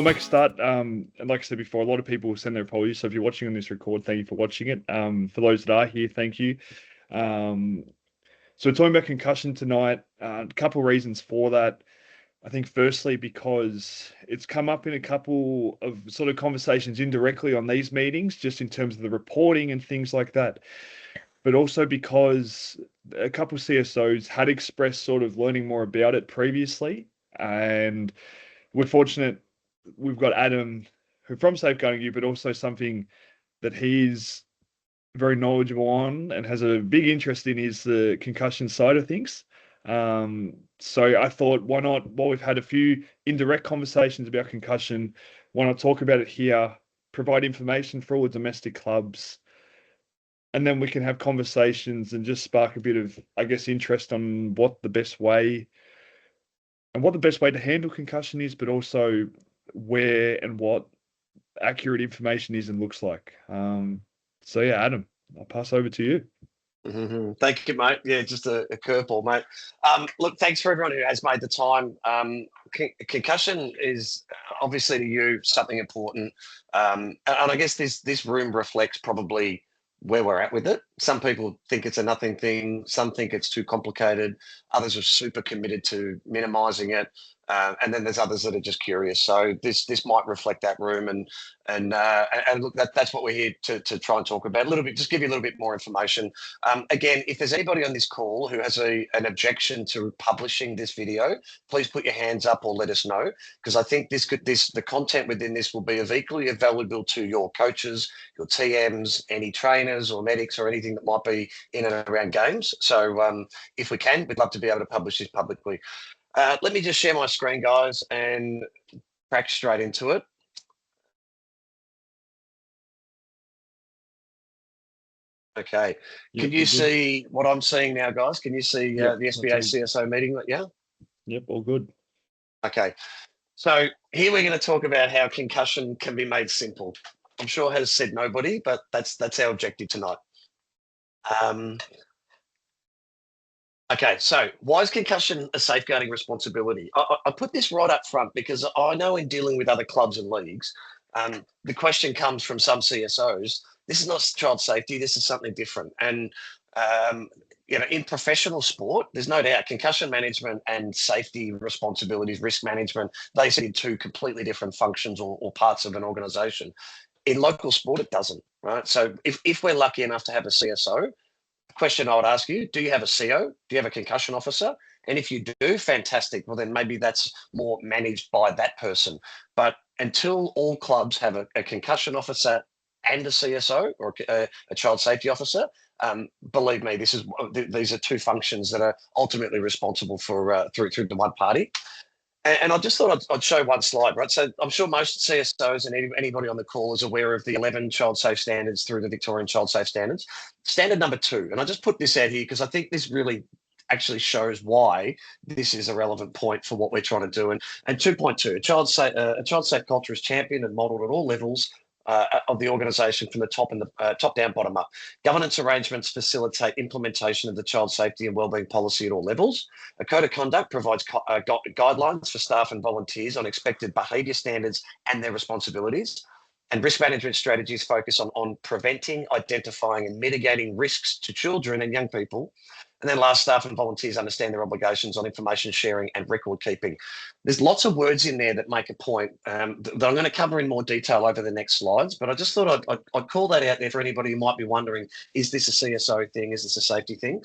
We'll make a start. And like I said before, a lot of people will send their apologies. So if you're watching on this record, thank you for watching it. For those that are here, thank you. So we're talking about concussion tonight. A couple of reasons for that. I think firstly, because it's come up in a couple of sort of conversations indirectly on these meetings, just in terms of the reporting and things like that. But also because a couple of CSOs had expressed sort of learning more about it previously. And we're fortunate we've got Adam, who from Safeguarding You, but also something that he's very knowledgeable on and has a big interest in is the concussion side of things. So I thought, why not? While we've had a few indirect conversations about concussion, why not talk about it here, provide information for all the domestic clubs, and then we can have conversations and just spark a bit of, I guess, interest on what the best way to handle concussion is, but also where and what accurate information is and looks like. So yeah, Adam, I'll pass over to you. Thank you, mate. Yeah, just a curveball, mate. Look, thanks for everyone who has made the time. Concussion is obviously to you something important, and I guess this room reflects probably where we're at with it. Some people think it's a nothing thing. Some think it's too complicated. Others are super committed to minimising it. And then there's others that are just curious. So this might reflect that room, and look, that's what we're here to try and talk about a little bit. Just give you a little bit more information. Again, if there's anybody on this call who has an objection to publishing this video, please put your hands up or let us know, because I think the content within this will be of equally valuable to your coaches, your TMs, any trainers or medics or anything that might be in and around games. So if we can, we'd love to be able to publish this publicly. Let me just share my screen, guys, and crack straight into it. Okay. Can you see what I'm seeing now, guys? Can you see the SBA CSO meeting? Yeah? Yep, all good. Okay. So here we're going to talk about how concussion can be made simple. I'm sure has said nobody, but that's our objective tonight. Okay, so why is concussion a safeguarding responsibility? I put this right up front because I know in dealing with other clubs and leagues, the question comes from some CSOs, this is not child safety, this is something different. And, in professional sport, there's no doubt concussion management and safety responsibilities, risk management, they sit in two completely different functions or parts of an organisation. In local sport, it doesn't, right? So if we're lucky enough to have a CSO, question I would ask you, do you have a CO? Do you have a concussion officer? And if you do, fantastic. Well, then maybe that's more managed by that person. But until all clubs have a concussion officer and a CSO or a child safety officer, believe me, these are two functions that are ultimately responsible for through the one party. And I just thought I'd show one slide, right? So I'm sure most CSOs and anybody on the call is aware of the 11 child safe standards through the Victorian Child Safe Standards. Standard number 2, and I just put this out here because I think this really actually shows why this is a relevant point for what we're trying to do. And 2.2, a child safe culture is championed and modelled at all levels of the organisation from the top and the top down, bottom up. Governance arrangements facilitate implementation of the child safety and wellbeing policy at all levels. A code of conduct provides guidelines for staff and volunteers on expected behaviour standards and their responsibilities. And risk management strategies focus on preventing, identifying and mitigating risks to children and young people. And then last, staff and volunteers understand their obligations on information sharing and record keeping. There's lots of words in there that make a point that I'm going to cover in more detail over the next slides, but I just thought I'd call that out there for anybody who might be wondering, is this a CSO thing? Is this a safety thing?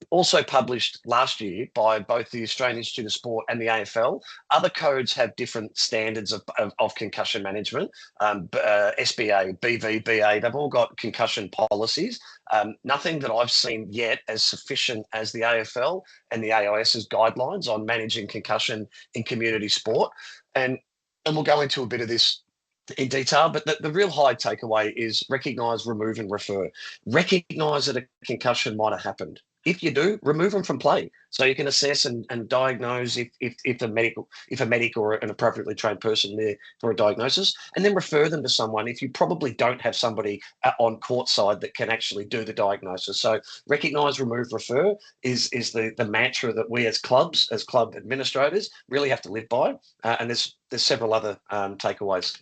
Also published last year by both the Australian Institute of Sport and the AFL. Other codes have different standards of concussion management. SBA, BV, BA, they've all got concussion policies. Nothing that I've seen yet as sufficient as the AFL and the AIS Guidelines on managing concussion in community sport. And we'll go into a bit of this in detail, but the real high takeaway is recognise, remove and refer. Recognise that a concussion might have happened. If you do, remove them from play so you can assess and diagnose if a medic or an appropriately trained person there for a diagnosis, and then refer them to someone if you probably don't have somebody on court side that can actually do the diagnosis. So recognise, remove, refer is the mantra that we as clubs, as club administrators, really have to live by. And there's several other takeaways.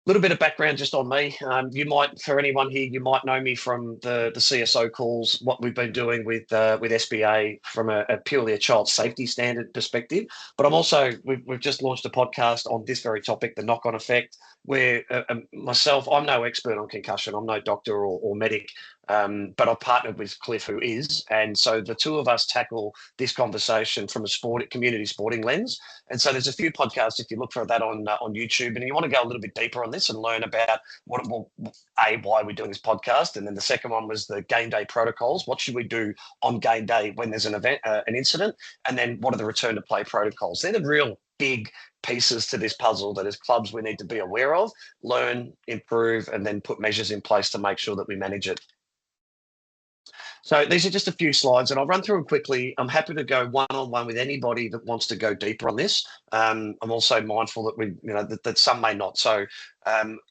Little bit of background just on me. You might, for anyone here, you might know me from the CSO calls, what we've been doing with SBA from a purely a child safety standard perspective. But I'm also, we've just launched a podcast on this very topic, the knock-on effect, where myself, I'm no expert on concussion. I'm no doctor or medic, but I've partnered with Cliff, who is. And so the two of us tackle this conversation from a community sporting lens. And so there's a few podcasts, if you look for that on YouTube, and you want to go a little bit deeper on this and learn about why we're doing this podcast. And then the second one was the game day protocols. What should we do on game day when there's an event, an incident? And then what are the return to play protocols? They're the real big pieces to this puzzle that as clubs we need to be aware of, learn, improve, and then put measures in place to make sure that we manage it. So these are just a few slides, and I'll run through them quickly. I'm happy to go one-on-one with anybody that wants to go deeper on this. I'm also mindful that that some may not. So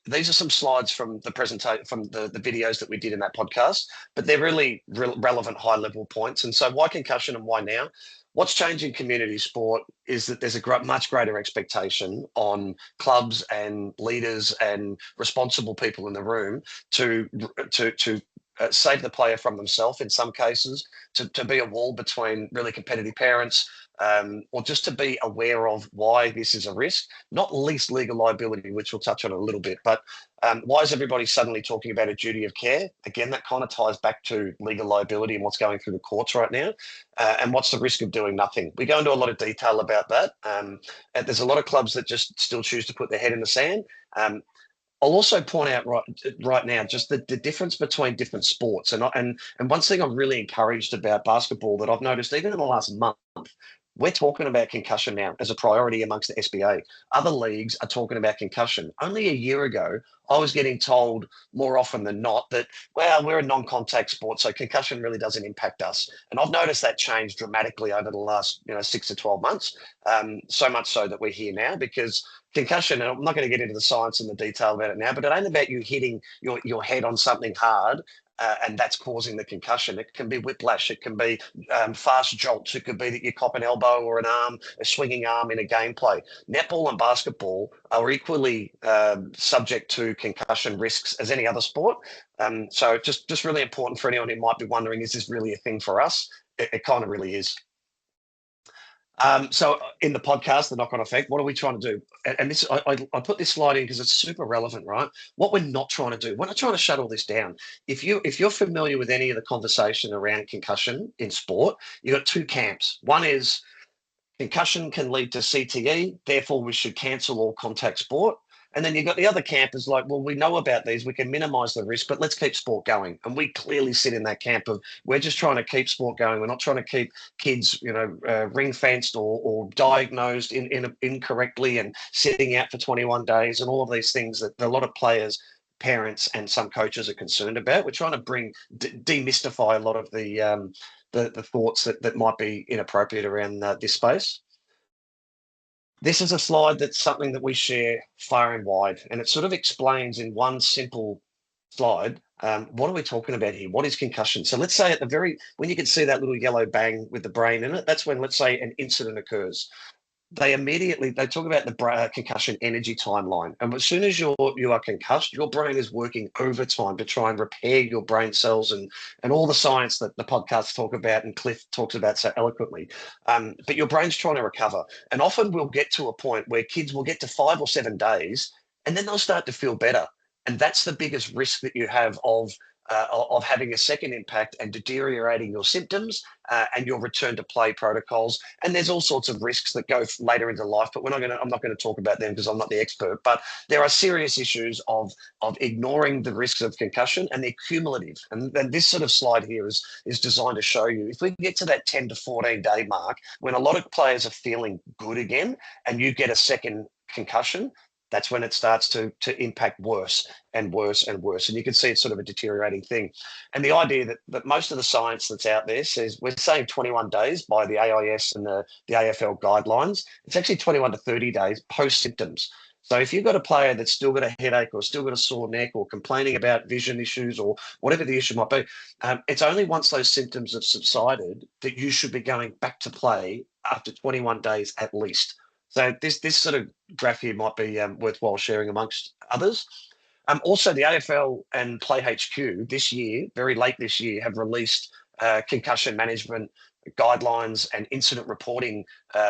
these are some slides from the presentation, from the videos that we did in that podcast, but they're really relevant high-level points. And so why concussion and why now? What's changing community sport is that there's a much greater expectation on clubs and leaders and responsible people in the room to save the player from themselves in some cases, to be a wall between really competitive parents, or just to be aware of why this is a risk, not least legal liability, which we'll touch on a little bit. But why is everybody suddenly talking about a duty of care? Again, that kind of ties back to legal liability and what's going through the courts right now. And what's the risk of doing nothing? We go into a lot of detail about that. And there's a lot of clubs that just still choose to put their head in the sand. I'll also point out right now just the difference between different sports. And one thing I'm really encouraged about basketball that I've noticed even in the last month, we're talking about concussion now as a priority amongst the SBA. Other leagues are talking about concussion. Only a year ago, I was getting told more often than not that, well, we're a non-contact sport, so concussion really doesn't impact us. And I've noticed that change dramatically over the last 6 to 12 months, so much so that we're here now because concussion, and I'm not going to get into the science and the detail about it now, but it ain't about you hitting your head on something hard and that's causing the concussion. It can be whiplash. It can be fast jolts. It could be that you cop an elbow or an arm, a swinging arm in a gameplay. Netball and basketball are equally subject to concussion risks as any other sport. So just really important for anyone who might be wondering, is this really a thing for us? It kind of really is. So in the podcast, the knock-on effect, what are we trying to do? And this, I put this slide in because it's super relevant, right? What we're not trying to do, we're not trying to shut all this down. If you're familiar with any of the conversation around concussion in sport, you've got two camps. One is concussion can lead to CTE, therefore we should cancel all contact sport. And then you've got the other camp is like, well, we know about these, we can minimize the risk, but let's keep sport going. And we clearly sit in that camp of we're just trying to keep sport going. We're not trying to keep kids, ring fenced or diagnosed incorrectly and sitting out for 21 days and all of these things that a lot of players, parents, and some coaches are concerned about. We're trying to demystify a lot of the thoughts that might be inappropriate around this space. This is a slide that's something that we share far and wide, and it sort of explains in one simple slide, what are we talking about here? What is concussion? So let's say when you can see that little yellow bang with the brain in it, that's when, let's say, an incident occurs. They talk about the concussion energy timeline. And as soon as you are concussed, your brain is working overtime to try and repair your brain cells and all the science that the podcasts talk about and Cliff talks about so eloquently. But your brain's trying to recover. And often we'll get to a point where kids will get to 5 or 7 days and then they'll start to feel better. And that's the biggest risk that you have of having a second impact and deteriorating your symptoms and your return to play protocols. And there's all sorts of risks that go later into life, but I'm not going to talk about them because I'm not the expert. But there are serious issues of ignoring the risks of concussion, and they're cumulative. And this sort of slide here is designed to show you, if we get to that 10 to 14 day mark, when a lot of players are feeling good again, and you get a second concussion, that's when it starts to impact worse and worse and worse. And you can see it's sort of a deteriorating thing. And the idea that most of the science that's out there says we're saying 21 days by the AIS and the AFL guidelines. It's actually 21 to 30 days post symptoms. So if you've got a player that's still got a headache or still got a sore neck or complaining about vision issues or whatever the issue might be, it's only once those symptoms have subsided that you should be going back to play after 21 days at least. So this sort of graph here might be worthwhile sharing amongst others. Also, the AFL and PlayHQ this year, very late this year, have released concussion management guidelines and incident reporting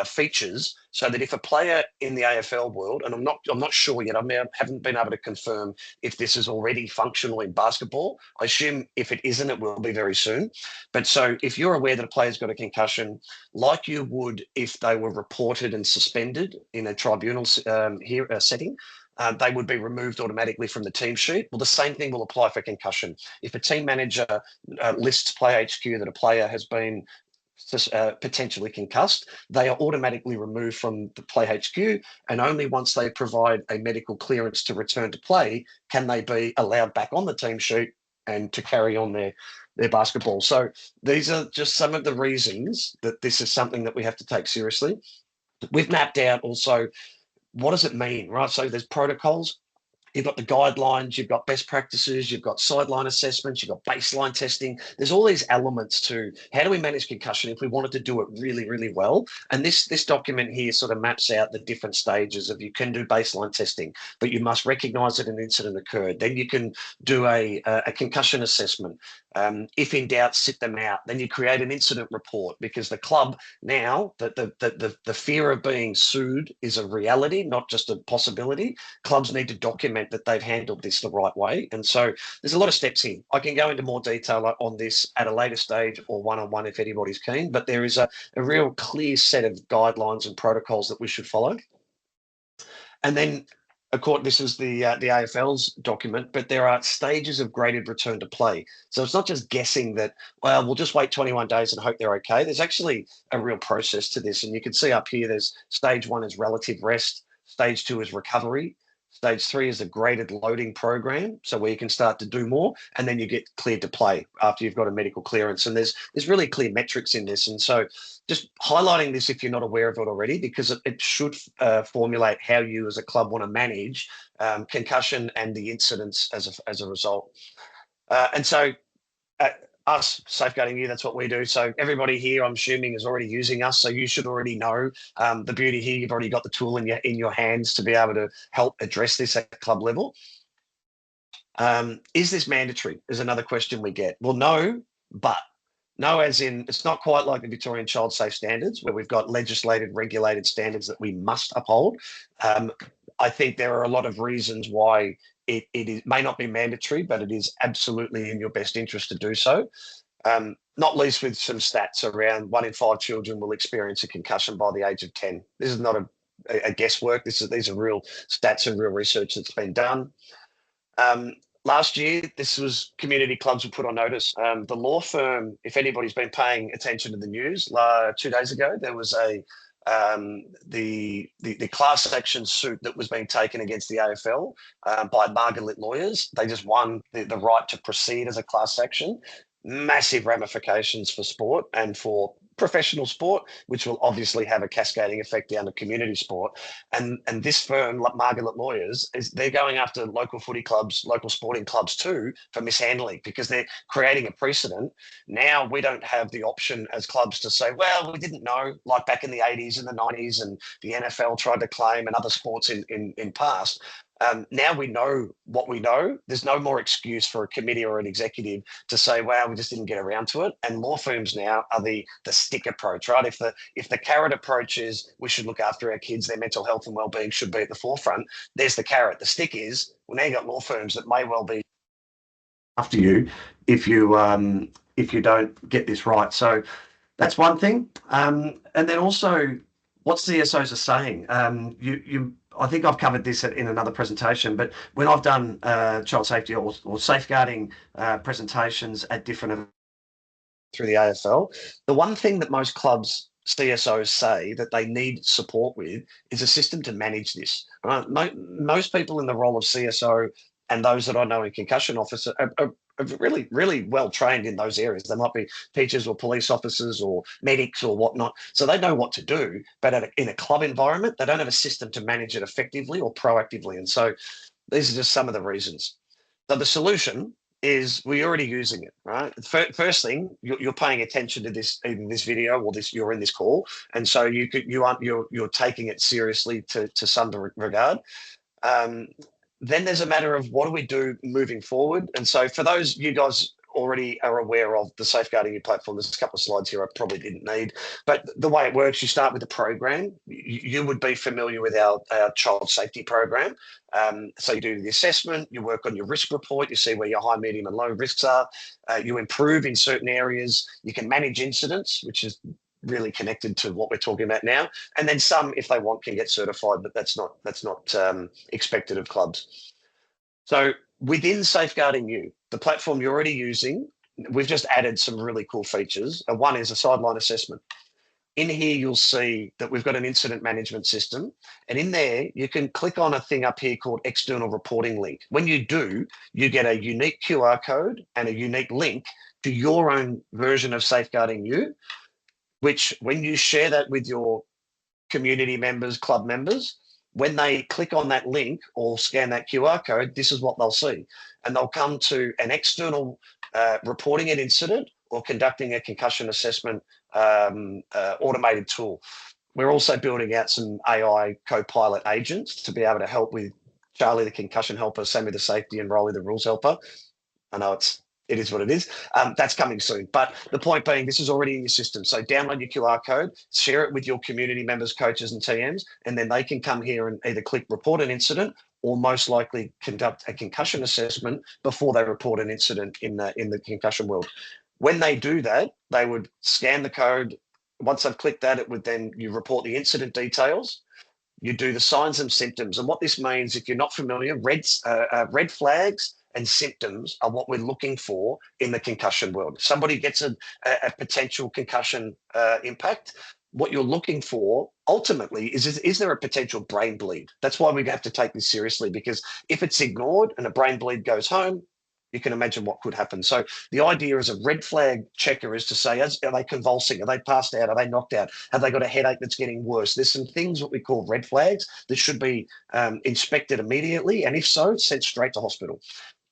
features, so that if a player in the AFL world, and I'm not sure yet, haven't been able to confirm if this is already functional in basketball. I assume if it isn't, it will be very soon. But so if you're aware that a player's got a concussion, like you would if they were reported and suspended in a tribunal setting, they would be removed automatically from the team sheet. Well, the same thing will apply for concussion. If a team manager lists PlayHQ that a player has been potentially concussed, they are automatically removed from the PlayHQ, and only once they provide a medical clearance to return to play can they be allowed back on the team sheet and to carry on their basketball. So these are just some of the reasons that this is something that we have to take seriously. We've mapped out also, what does it mean, right? So there's protocols. You've got the guidelines, you've got best practices, you've got sideline assessments, you've got baseline testing. There's all these elements to how do we manage concussion if we wanted to do it really, really well. And this document here sort of maps out the different stages of, you can do baseline testing, but you must recognize that an incident occurred. Then you can do a concussion assessment. If in doubt, sit them out. Then you create an incident report, because the club now, the fear of being sued is a reality, not just a possibility. Clubs need to document that they've handled this the right way. And so there's a lot of steps here. I can go into more detail on this at a later stage or one-on-one if anybody's keen, but there is a real clear set of guidelines and protocols that we should follow. And then, of course, this is the AFL's document, but there are stages of graded return to play. So it's not just guessing that, well, we'll just wait 21 days and hope they're okay. There's actually a real process to this. And you can see up here, there's stage 1 is relative rest, stage 2 is recovery, stage 3 is a graded loading program, so where you can start to do more, and then you get cleared to play after you've got a medical clearance. And there's really clear metrics in this. And so just highlighting this if you're not aware of it already, because it should formulate how you as a club want to manage concussion and the incidents as a result. And so us safeguarding you, that's what we do. So everybody here, I'm assuming, is already using us, so you should already know the beauty here. You've already got the tool in your hands to be able to help address this at club level. Is this mandatory is another question we get. Well, no, but no, as in, it's not quite like the Victorian Child Safe Standards, where we've got legislated, regulated standards that we must uphold. I think there are a lot of reasons why it may not be mandatory, but it is absolutely in your best interest to do so. Not least with some stats around 1 in 5 children will experience a concussion by the age of 10. This is not a guesswork. These are real stats and real research that's been done. Last year, this was community clubs were put on notice. The law firm, if anybody's been paying attention to the news, 2 days ago, there was the class action suit that was being taken against the AFL by Margaret lawyers. They just won the right to proceed as a class action. Massive ramifications for sport and for professional sport, which will obviously have a cascading effect down to community sport. And this firm, Margaret Lawyers, they're going after local footy clubs, local sporting clubs too, for mishandling, because they're creating a precedent. Now we don't have the option as clubs to say, well, we didn't know, like back in the 80s and the 90s, and the NFL tried to claim, and other sports in past. Now we know what we know. There's no more excuse for a committee or an executive to say, "Wow, we just didn't get around to it." And law firms now are the stick approach, right? If the carrot approach is we should look after our kids, their mental health and well-being should be at the forefront. There's the carrot. The stick is, well, now you've got law firms that may well be after you if you don't get this right. So that's one thing. And then also, what CSOs are saying. I think I've covered this in another presentation, but when I've done child safety or safeguarding presentations at different through the AFL, the one thing that most clubs CSOs say that they need support with is a system to manage this. Right? Most people in the role of CSO and those that I know in concussion officer are really, really well trained in those areas. They might be teachers or police officers or medics or whatnot. So they know what to do, but in a club environment, they don't have a system to manage it effectively or proactively. And so these are just some of the reasons. So the solution is we're already using it, right? First thing, you're paying attention to this in this video or this you're in this call, and so you're taking it seriously to some regard. Um, then there's a matter of what do we do moving forward, and so for those you guys already are aware of the safeguarding your platform. There's a couple of slides here I probably didn't need, but the way it works, you start with the program. You would be familiar with our child safety program. So you do the assessment, you work on your risk report, you see where your high, medium and low risks are. You improve in certain areas. You can manage incidents, which is really connected to what we're talking about now. And then some, if they want, can get certified, but that's not expected of clubs. So within Safeguarding You, the platform you're already using, we've just added some really cool features. One is a sideline assessment. In here, you'll see that we've got an incident management system. And in there, you can click on a thing up here called external reporting link. When you do, you get a unique QR code and a unique link to your own version of Safeguarding You, which when you share that with your community members, club members, when they click on that link or scan that QR code, this is what they'll see. And they'll come to an external reporting an incident or conducting a concussion assessment automated tool. We're also building out some AI co-pilot agents to be able to help with Charlie, the concussion helper, Sammy, the safety, and Rolly, the rules helper. I know it is what it is. That's coming soon. But the point being, this is already in your system. So download your QR code, share it with your community members, coaches, and TMs, and then they can come here and either click report an incident or most likely conduct a concussion assessment before they report an incident in the concussion world. When they do that, they would scan the code. Once they've clicked that, it would then you report the incident details. You do the signs and symptoms. And what this means, if you're not familiar, red flags and symptoms are what we're looking for in the concussion world. If somebody gets a potential concussion impact, what you're looking for ultimately is there a potential brain bleed? That's why we have to take this seriously, because if it's ignored and a brain bleed goes home, you can imagine what could happen. So the idea as a red flag checker is to say, are they convulsing? Are they passed out? Are they knocked out? Have they got a headache that's getting worse? There's some things what we call red flags that should be inspected immediately. And if so, sent straight to hospital.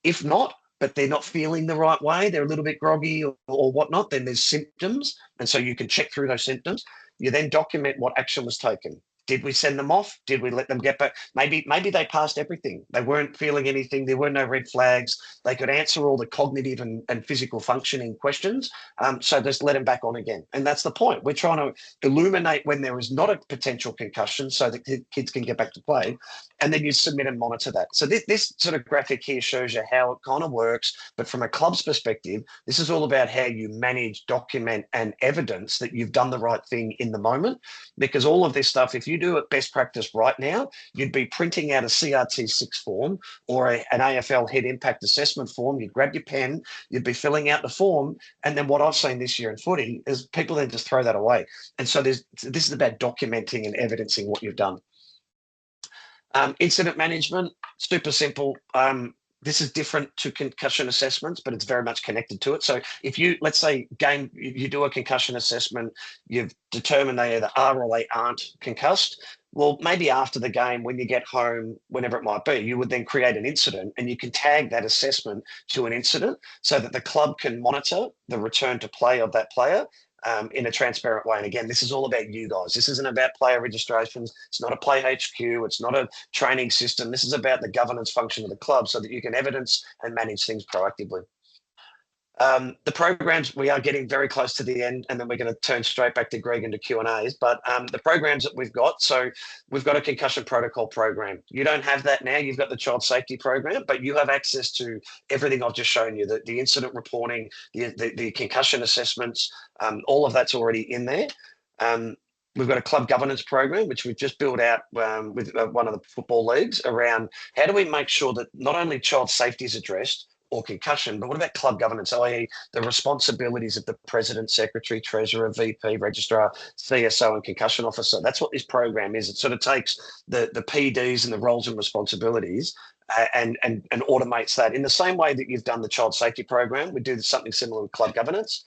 If not, but they're not feeling the right way, they're a little bit groggy or whatnot, then there's symptoms. And so you can check through those symptoms. You then document what action was taken. Did we send them off? Did we let them get back? Maybe they passed everything. They weren't feeling anything. There were no red flags. They could answer all the cognitive and physical functioning questions. So just let them back on again. And that's the point. We're trying to illuminate when there is not a potential concussion so that kids can get back to play. And then you submit and monitor that. So this sort of graphic here shows you how it kind of works. But from a club's perspective, this is all about how you manage, document, and evidence that you've done the right thing in the moment. Because all of this stuff, if you do it best practice right now, you'd be printing out a CRT6 form or an AFL head impact assessment form. You'd grab your pen, you'd be filling out the form. And then what I've seen this year in footy is people then just throw that away. And so this is about documenting and evidencing what you've done. Incident management, super simple. This is different to concussion assessments, but it's very much connected to it. So if you, let's say, you do a concussion assessment, you've determined they either are or they aren't concussed. Well, maybe after the game, when you get home, whenever it might be, you would then create an incident and you can tag that assessment to an incident so that the club can monitor the return to play of that player in a transparent way. And again, this is all about you guys. This isn't about player registrations. It's not a PlayHQ. It's not a training system. This is about the governance function of the club so that you can evidence and manage things proactively. The programs, we are getting very close to the end, and then we're going to turn straight back to Greg into Q&As. But the programs that we've got, so we've got a concussion protocol program. You don't have that now. You've got the child safety program, but you have access to everything I've just shown you, the incident reporting, the concussion assessments, all of that's already in there. We've got a club governance program, which we've just built out with one of the football leagues around how do we make sure that not only child safety is addressed, or concussion, but what about club governance, i.e. the responsibilities of the president, secretary, treasurer, VP, registrar, CSO and concussion officer? That's what this program is. It sort of takes the PDs and the roles and responsibilities and automates that in the same way that you've done the child safety program. We do something similar with club governance.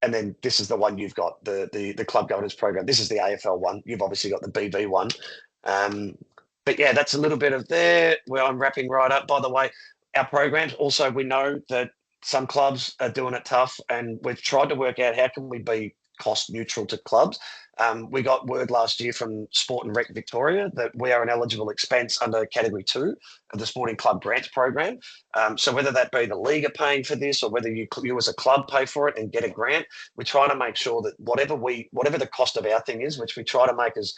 And then this is the one you've got, the club governance program. This is the AFL one. You've obviously got the BB one. But yeah, that's a little bit of there where I'm wrapping right up. By the way, our programs also, we know that some clubs are doing it tough, and we've tried to work out how can we be cost neutral to clubs. We got word last year from Sport and Rec Victoria that we are an eligible expense under Category 2 of the Sporting Club Grants Program. So whether that be the league are paying for this or whether you as a club pay for it and get a grant, we're trying to make sure that whatever the cost of our thing is, which we try to make as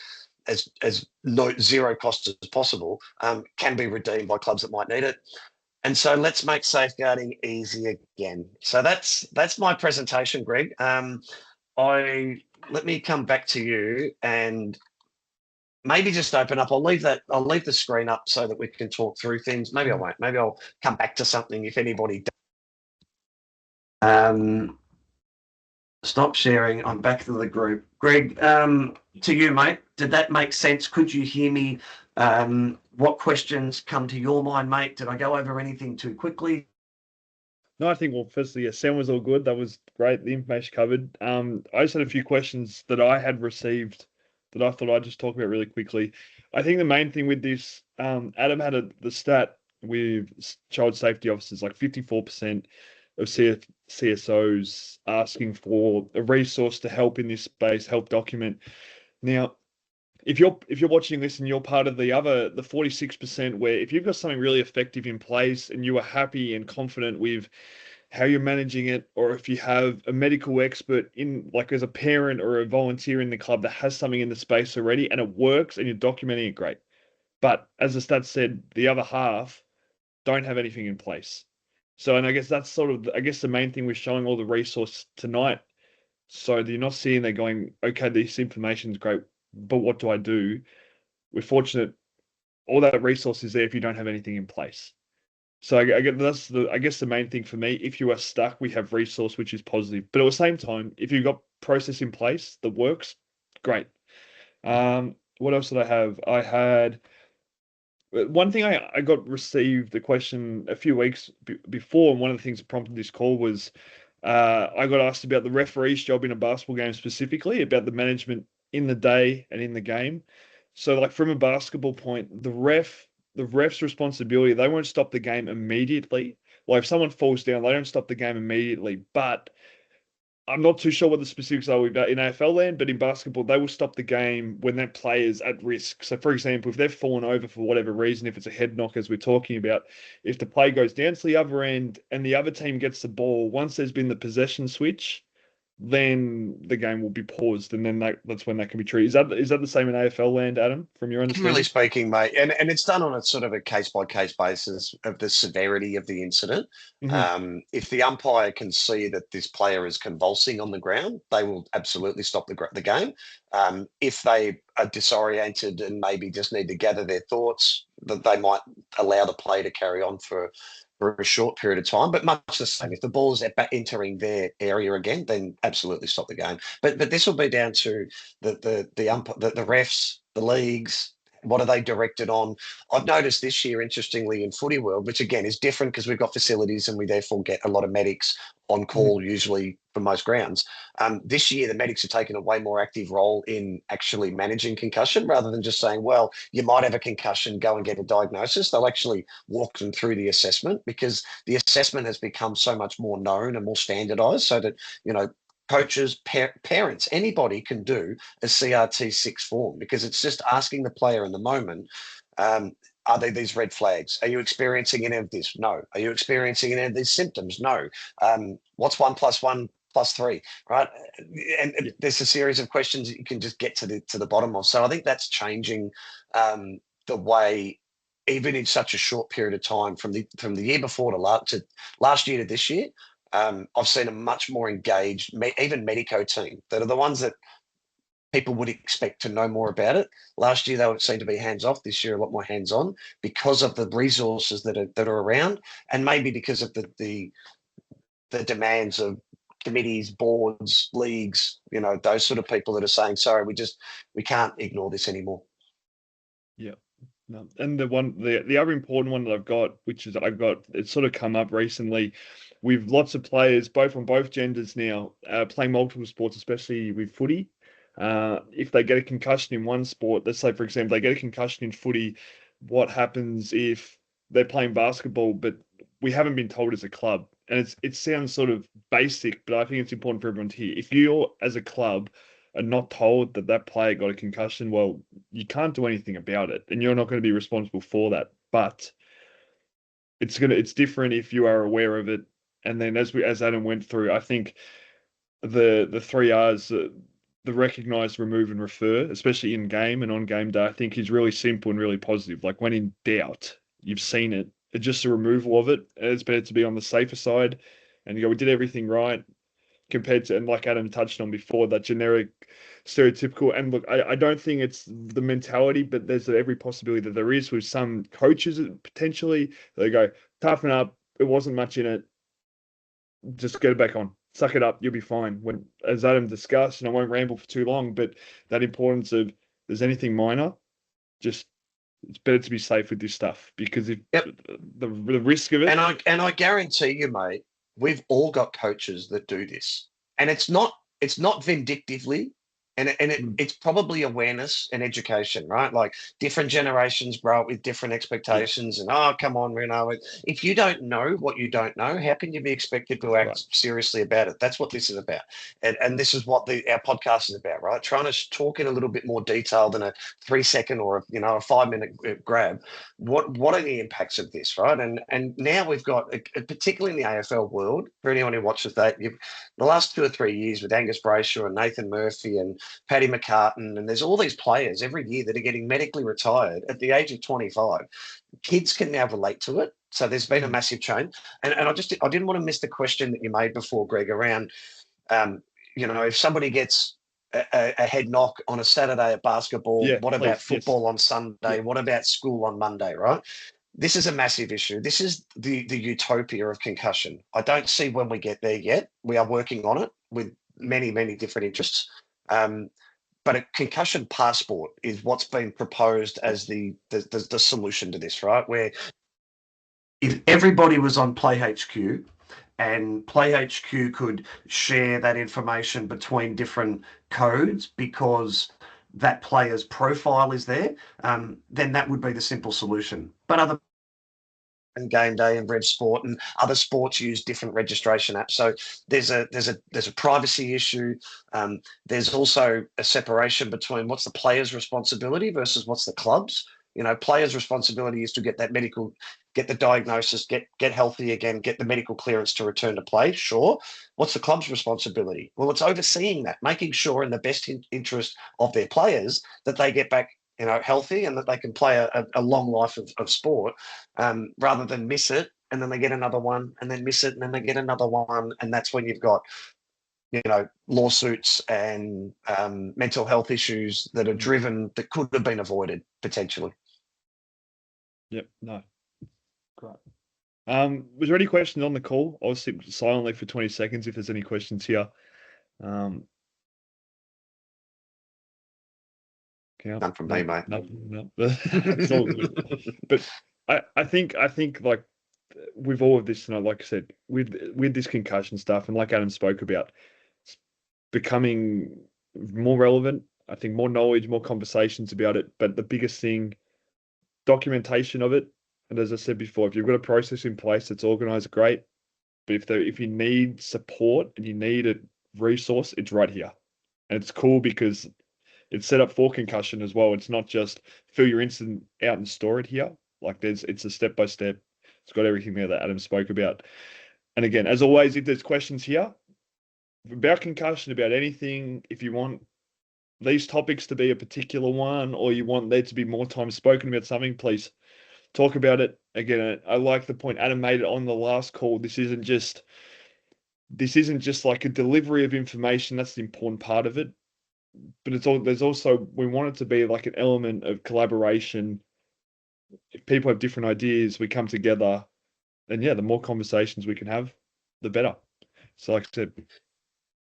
zero cost as possible, can be redeemed by clubs that might need it. And so let's make safeguarding easy again. So that's my presentation, Greg. Let me come back to you and maybe just open up. I'll leave the screen up so that we can talk through things. Maybe I won't. Maybe I'll come back to something if anybody does. Stop sharing. I'm back to the group. Greg, to you, mate. Did that make sense? Could you hear me? What questions come to your mind, mate? Did I go over anything too quickly? No, I think, well, firstly, yeah, sound was all good. That was great. The information covered. I just had a few questions that I had received that I thought I'd just talk about really quickly. I think the main thing with this, Adam had the stat with child safety officers, like 54% of CSOs asking for a resource to help in this space, help document. Now, if you're watching this and you're part of the 46%, where if you've got something really effective in place and you are happy and confident with how you're managing it, or if you have a medical expert in, like as a parent or a volunteer in the club that has something in the space already and it works and you're documenting it, great. But as the stats said, the other half don't have anything in place. So, and I guess that's sort of, the main thing we're showing all the resource tonight. So you're not seeing they're going, okay, this information is great, but what do I do? We're fortunate all that resource is there if you don't have anything in place. So I guess the main thing for me. If you are stuck, we have resource, which is positive. But at the same time, if you've got process in place that works, great. What else did I have? I had one thing. I got received the question a few weeks before, and one of the things that prompted this call was I got asked about the referee's job in a basketball game, specifically about the management in the day and in the game. So, like from a basketball point, the ref's responsibility, they won't stop the game immediately. Well, if someone falls down, they don't stop the game immediately. But I'm not too sure what the specifics are in AFL land, but in basketball, they will stop the game when that player's at risk. So, for example, if they've fallen over for whatever reason, if it's a head knock, as we're talking about, if the play goes down to the other end and the other team gets the ball, once there's been the possession switch, then the game will be paused, and then that's when that can be treated. Is that the same in AFL land, Adam, from your understanding? Really speaking, mate, and it's done on a sort of a case-by-case basis of the severity of the incident. If the umpire can see that this player is convulsing on the ground, they will absolutely stop the game. If they are disoriented and maybe just need to gather their thoughts, that they might allow the play to carry on for a short period of time, but much the same. If the ball is entering their area again, then absolutely stop the game. But this will be down to the refs, the leagues. What are they directed on? I've noticed this year, interestingly, in footy world, which again is different because we've got facilities and we therefore get a lot of medics on call, usually for most grounds. This year, the medics have taken a way more active role in actually managing concussion rather than just saying, well, you might have a concussion, go and get a diagnosis. They'll actually walk them through the assessment because the assessment has become so much more known and more standardized so that, coaches, parents, anybody can do a CRT6 form because it's just asking the player in the moment, are there these red flags? Are you experiencing any of this? No. Are you experiencing any of these symptoms? No. What's 1 + 1 + 3, right? And there's a series of questions that you can just get to the bottom of. So I think that's changing the way, even in such a short period of time, from the year before to last year to this year. I've seen a much more engaged, even medico team that are the ones that people would expect to know more about it. Last year, they would seem to be hands off. This year, a lot more hands on because of the resources that are around, and maybe because of the demands of committees, boards, leagues, those sort of people that are saying, sorry, we can't ignore this anymore. Yeah. No. And the other important one that it's sort of come up recently with lots of players, both on both genders now, playing multiple sports, especially with footy. If they get a concussion in one sport, let's say, for example, they get a concussion in footy, what happens if they're playing basketball, but we haven't been told as a club? And it sounds sort of basic, but I think it's important for everyone to hear. If you're, as a club, are not told that that player got a concussion, well, you can't do anything about it, and you're not going to be responsible for that. But it's different if you are aware of it. And then as Adam went through, I think the three R's, the recognize, remove, and refer, especially in game and on game day, I think is really simple and really positive. Like when in doubt, you've seen it. It's just a removal of it. It's better to be on the safer side. And you go, we did everything right compared to, and like Adam touched on before, that generic, stereotypical. And look, I don't think it's the mentality, but there's every possibility that there is with some coaches potentially. They go, toughen up. It wasn't much in it. Just get it back on. Suck it up. You'll be fine. When, as Adam discussed, and I won't ramble for too long, but that importance of there's anything minor, just it's better to be safe with this stuff because if Yep. the risk of it. And I guarantee you, mate, we've all got coaches that do this, and it's not vindictively. And it's probably awareness and education, right? Like different generations grow up with different expectations, and come on, if you don't know what you don't know, how can you be expected to act seriously about it? That's what this is about, and this is what our podcast is about, right? Trying to talk in a little bit more detail than a 3-second or a 5-minute grab. What are the impacts of this, right? And now we've got, particularly in the AFL world, for anyone who watches that, the last 2 or 3 years with Angus Brayshaw and Nathan Murphy and Paddy McCartan, and there's all these players every year that are getting medically retired at the age of 25. Kids can now relate to it. So there's been a massive change. And I didn't want to miss the question that you made before, Greg, around, if somebody gets a head knock on a Saturday at basketball, what about football on Sunday? What about school on Monday, right? This is a massive issue. This is the utopia of concussion. I don't see when we get there yet. We are working on it with many, many different interests. But a concussion passport is what's been proposed as the solution to this, right? Where if everybody was on PlayHQ and PlayHQ could share that information between different codes because that player's profile is there, then that would be the simple solution. But other and Game Day and Rev Sport and other sports use different registration apps. So there's a privacy issue. There's also a separation between what's the player's responsibility versus what's the club's. Players' responsibility is to get that medical, get the diagnosis, get healthy again, get the medical clearance to return to play. Sure. What's the club's responsibility? Well, it's overseeing that, making sure in the best interest of their players that they get back, healthy and that they can play a long life of sport, rather than miss it and then they get another one and then miss it and then they get another one. And that's when you've got, lawsuits and mental health issues that are driven that could have been avoided potentially. Yep. No. Great. Was there any questions on the call? I'll sit silently for 20 seconds if there's any questions here. None from me, mate. No. It's all good. But I think like with all of this, like I said, with this concussion stuff, and like Adam spoke about, it's becoming more relevant. I think more knowledge, more conversations about it. But the biggest thing, documentation of it. And as I said before, if you've got a process in place that's organized, great. But if you need support and you need a resource, it's right here. And it's cool because it's set up for concussion as well. It's not just fill your incident out and store it here. Like it's a step by step. It's got everything there that Adam spoke about. And again, as always, if there's questions here about concussion, about anything, if you want these topics to be a particular one, or you want there to be more time spoken about something, please talk about it. Again, I like the point Adam made it on the last call. This isn't just like a delivery of information. That's the important part of it. but there's also, we want it to be like an element of collaboration. If people have different ideas, we come together, and yeah, the more conversations we can have, the better. So like I said,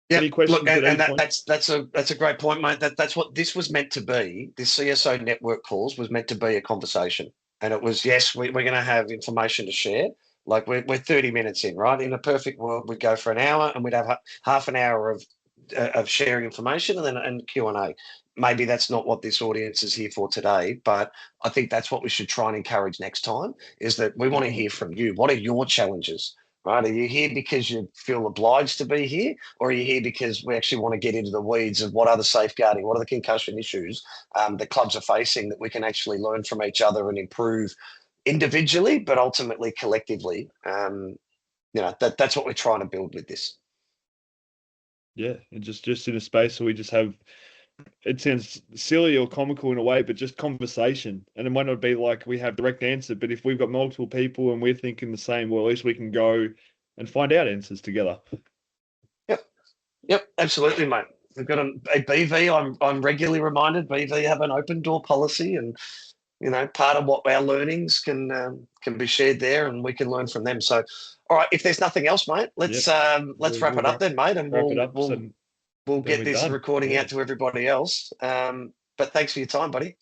Yeah, any look, questions at any and point? that's a great point, mate. That's what this was meant to be. This CSO network calls was meant to be a conversation, and it was, yes, we're going to have information to share. Like we're 30 minutes in, right? In a perfect world, we'd go for an hour, and we'd have half an hour of sharing information, and then Q&A. Maybe that's not what this audience is here for today, but I think that's what we should try and encourage next time. Is that we want to hear from you. What are your challenges? Right? Are you here because you feel obliged to be here, or are you here because we actually want to get into the weeds of what are the safeguarding, what are the concussion issues that clubs are facing that we can actually learn from each other and improve individually, but ultimately collectively? That's what we're trying to build with this. Yeah, and just in a space where we just have, it sounds silly or comical in a way, but just conversation. And it might not be like we have direct answer, but if we've got multiple people and we're thinking the same, well, at least we can go and find out answers together. Yep, absolutely, mate. We've got a BV. I'm regularly reminded BV have an open door policy, and part of what our learnings can be shared there, and we can learn from them. So, all right, if there's nothing else, mate, let's wrap it up then, mate, and wrap it up. we'll Then get we're this done. recording Yeah. out to everybody else. But thanks for your time, buddy.